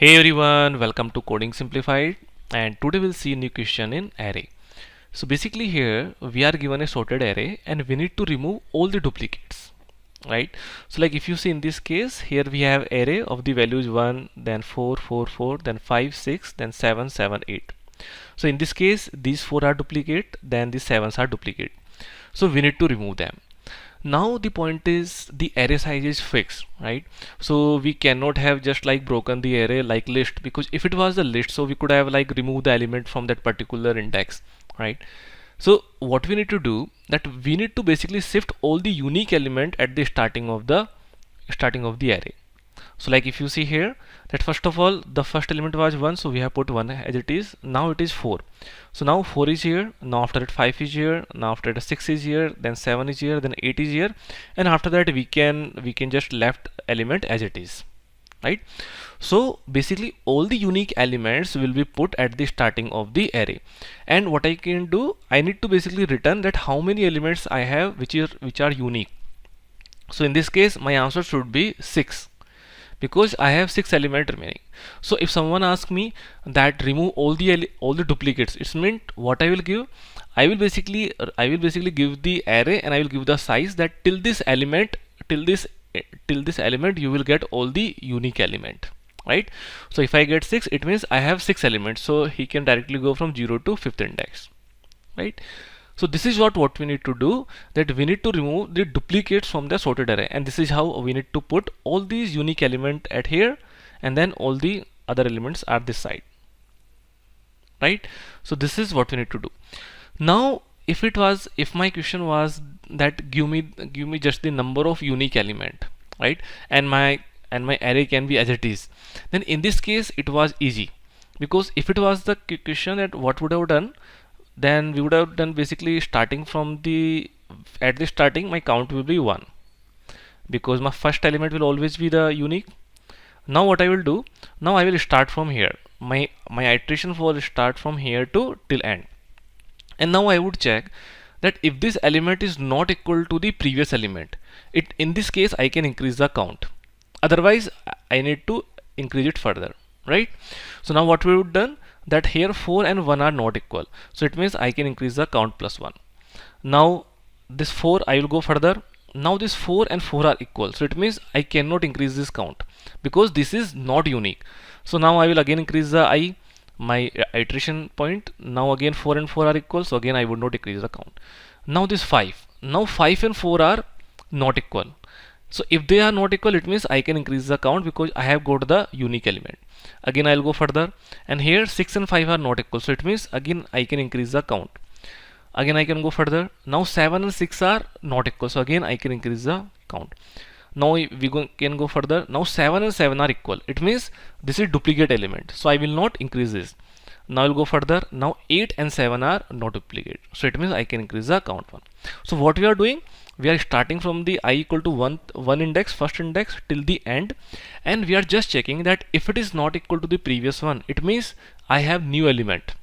Hey everyone, welcome to Coding Simplified, and today we'll see a new question in array. So basically here we are given a sorted array and we need to remove all the duplicates, right? So like if you see in this case, here we have array of the values 1, then 4, 4, 4, then 5, 6, then 7, 7, 8. So in this case these 4 are duplicate, then these 7s are duplicate. So we need to remove them. Now the point is the array size is fixed, right? So we cannot have just like broken the array like list, because if it was a list, so we could have like removed the element from that particular index, right? So what we need to do, that we need to basically shift all the unique element at the starting of the array. So like if you see here, that first of all the first element was 1, so we have put 1 as it is. Now it is 4, so now 4 is here, now after that 5 is here, now after that 6 is here, then 7 is here, then 8 is here, and after that we can just left element as it is, right? So basically all the unique elements will be put at the starting of the array. And what I can do, I need to basically return that how many elements I have which are unique. So in this case my answer should be 6, because I have 6 elements remaining. So if someone asks me that remove all the duplicates, it's meant what I will give, I will basically give the array and I will give the size that till this element you will get all the unique element, right? So if I get 6, it means I have 6 elements, so he can directly go from 0 to 5th index, right? So this is what we need to do, that we need to remove the duplicates from the sorted array, and this is how we need to put all these unique element at here, and then all the other elements are this side, right? So this is what we need to do. Now if my question was that give me just the number of unique element, right, and my array can be as it is, then in this case it was easy, because if it was the question that what would have done, then we would have done basically starting from at the starting my count will be 1, because my first element will always be the unique. Now what I will do, now I will start from here, my iteration will start from here to till end, and now I would check that if this element is not equal to the previous element, in this case I can increase the count, otherwise I need to increase it further, right? So now what we would done, that here 4 and 1 are not equal, so it means I can increase the count plus 1. Now this 4 I will go further, now this 4 and 4 are equal, so it means I cannot increase this count because this is not unique. So now I will again increase the my iteration point. Now again 4 and 4 are equal, so again I would not increase the count. Now this 5, now 5 and 4 are not equal, so if they are not equal, it means I can increase the count because I have got the unique element. Again I will go further, and here 6 and 5 are not equal, so it means again I can increase the count. Again I can go further, now 7 and 6 are not equal, so again I can increase the count. Now can go further, now 7 and 7 are equal, it means this is duplicate element, so I will not increase this. Now I'll go further, now 8 and 7 are not duplicate, so it means I can increase the count 1. So what we are doing, we are starting from the I equal to 1 index, first index, till the end, and we are just checking that if it is not equal to the previous one, it means I have new element,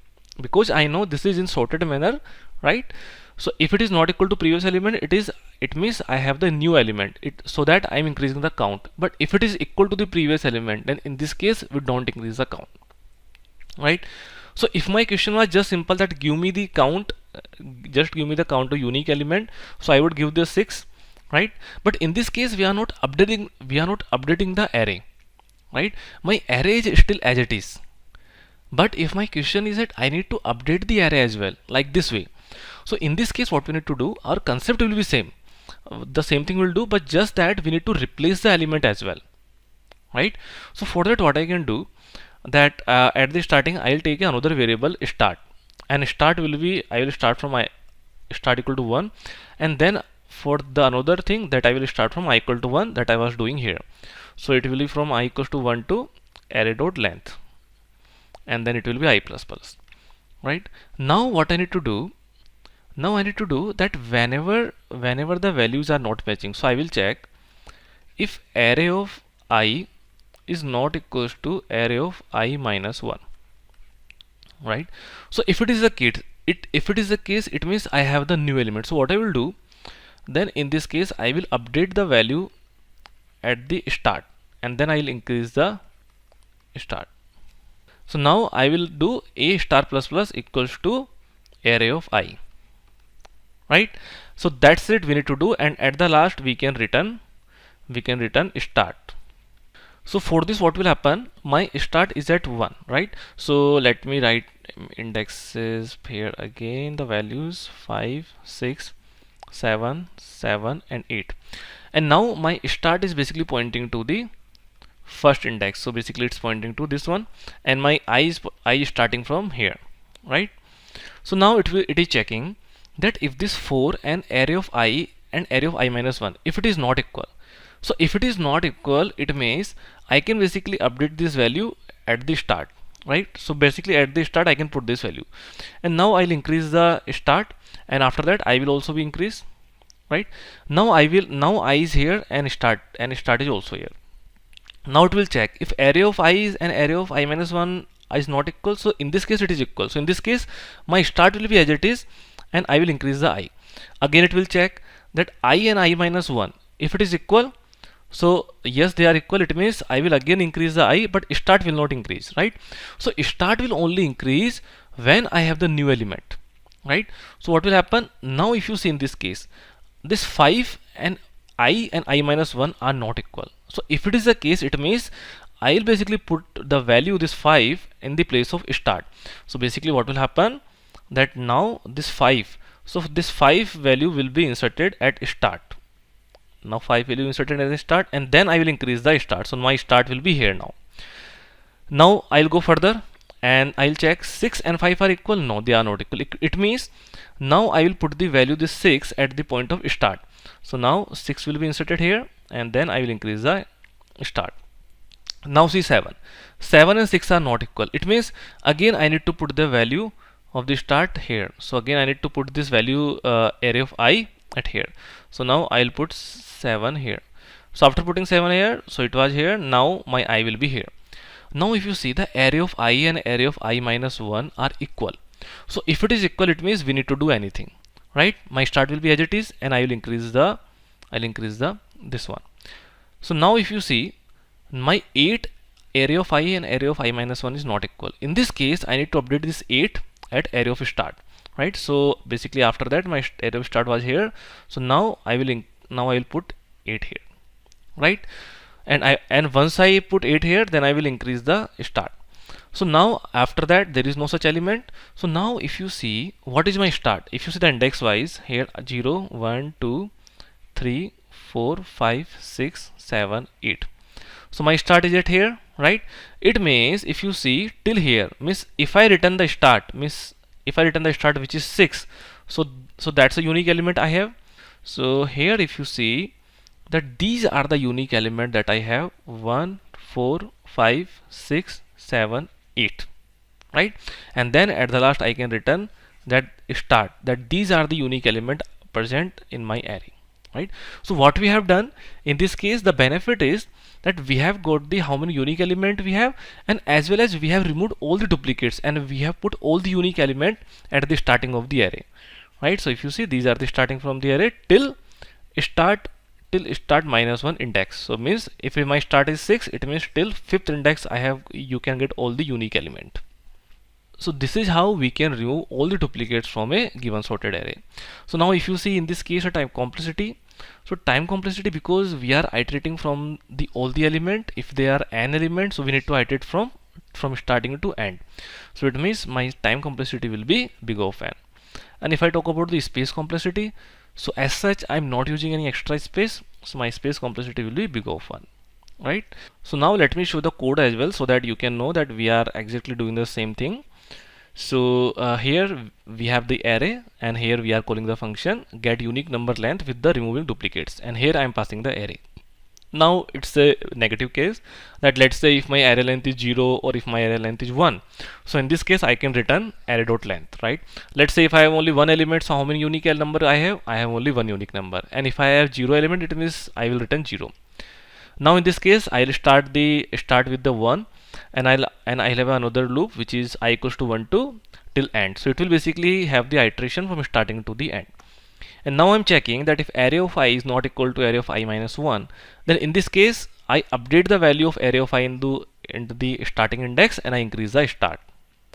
because I know this is in sorted manner, right? So if it is not equal to previous element, it means I have the new element, so that I am increasing the count. But if it is equal to the previous element, then in this case we don't increase the count, right? So if my question was just simple that give me the count, just give me the count of unique element, so I would give the 6, right? But in this case we are not updating the array, right? My array is still as it is, but if my question is that I need to update the array as well, like this way, so in this case what we need to do, our concept will be same, the same thing we'll do, but just that we need to replace the element as well, right? So for that what I can do, that at the starting I'll take another variable start, and start will be, I will start from my start equal to 1, and then for the another thing that I will start from I equal to 1 that I was doing here, so it will be from I equals to 1 to array dot length, and then it will be I plus plus, right? Now what I need to do, now I need to do that whenever the values are not matching, so I will check if array of I is not equals to array of I minus 1, right? So if it is the case, it means I have the new element. So what I will do, then in this case I will update the value at the start, and then I will increase the start. So now I will do a star plus plus equals to array of I, right? So that's it we need to do, and at the last we can return start. So for this what will happen, my start is at 1, right? So let me write indexes here again, the values 5, 6, 7, 7 and 8, and now my start is basically pointing to the first index, so basically it's pointing to this one, and my I is starting from here, right? So now it is checking that if this 4 and array of I and array of I minus 1, if it is not equal. So if it is not equal, it means I can basically update this value at the start, right? So basically at the start I can put this value, and now I'll increase the start, and after that I will also be increased, right? Now I is here and start is also here. Now it will check if array of I is and array of I minus 1 is not equal. So in this case it is equal. So in this case my start will be as it is, and I will increase the I. Again it will check that I and I minus 1, if it is equal, so yes they are equal, it means I will again increase the I, but start will not increase, right? So start will only increase when I have the new element, right? So what will happen now, if you see in this case, this 5 and I minus 1 are not equal. So if it is the case, it means I'll basically put the value this 5 in the place of start. So basically what will happen, that now this 5, so this 5 value will be inserted at start. Now 5 value inserted at the start, and then I will increase the start. So my start will be here now. Now I'll go further and I'll check 6 and 5 are equal. No, they are not equal. It means now I will put the value this 6 at the point of start. So now 6 will be inserted here, and then I will increase the start. Now see 7 and 6 are not equal. It means again I need to put the value of the start here. So again I need to put this value array of I at here. So now I'll put 7 here. So after putting 7 here, so it was here, now my I will be here. Now if you see, the array of I and array of I minus 1 are equal. So if it is equal, it means we need to do anything, right? My start will be as it is, and I will increase the this one. So now if you see, my 8 array of I and array of I minus 1 is not equal. In this case I need to update this 8 at array of start, right? So basically after that my array of start was here, so now I will put 8 here, right? And once I put 8 here, then I will increase the start. So now after that there is no such element. So now if you see what is my start, if you see the index wise here, 0 1 2 3 4 5 6 7 8. So my start is at here, right? It means if you see till here, means if I return the start, which is 6, so that's a unique element I have. So here if you see that these are the unique element that I have, 1 4 5 6 7 8, right? And then at the last I can return that start, that these are the unique element present in my array, right? So what we have done in this case, the benefit is that we have got the how many unique element we have, and as well as we have removed all the duplicates, and we have put all the unique element at the starting of the array, right? So if you see, these are the starting from the array till start minus 1 index. So means if my start is 6, it means till 5th index you can get all the unique element. So this is how we can remove all the duplicates from a given sorted array. So now if you see in this case a time complexity, so time complexity, because we are iterating from all the element, if they are an element, so we need to iterate from starting to end. So it means my time complexity will be big of n. And if I talk about the space complexity, so as such I'm not using any extra space, so my space complexity will be big of 1, right? So now let me show the code as well, so that you can know that we are exactly doing the same thing. So here we have the array, and here we are calling the function get unique number length with the removing duplicates, and here I am passing the array. Now it's a negative case, that let's say if my array length is 0 or if my array length is 1. So in this case I can return array.length, right? Let's say if I have only one element, so how many unique number I have? I have only one unique number. And if I have 0 element, it means I will return 0. Now in this case I'll start with the 1, and I'll have another loop which is I equals to 1 to till end. So it will basically have the iteration from starting to the end. And now I'm checking that if array of I is not equal to array of I minus 1, then in this case I update the value of array of I into into the starting index and I increase the start,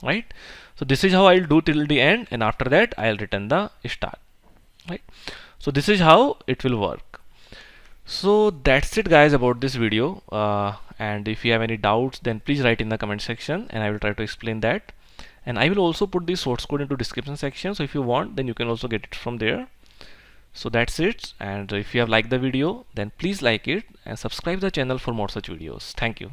right? So this is how I'll do till the end, and after that I'll return the start, right? So this is how it will work. So that's it guys about this video, and if you have any doubts then please write in the comment section and I will try to explain that. And I will also put the source code into description section, so if you want then you can also get it from there. So that's it, and if you have liked the video then please like it and subscribe the channel for more such videos. Thank you.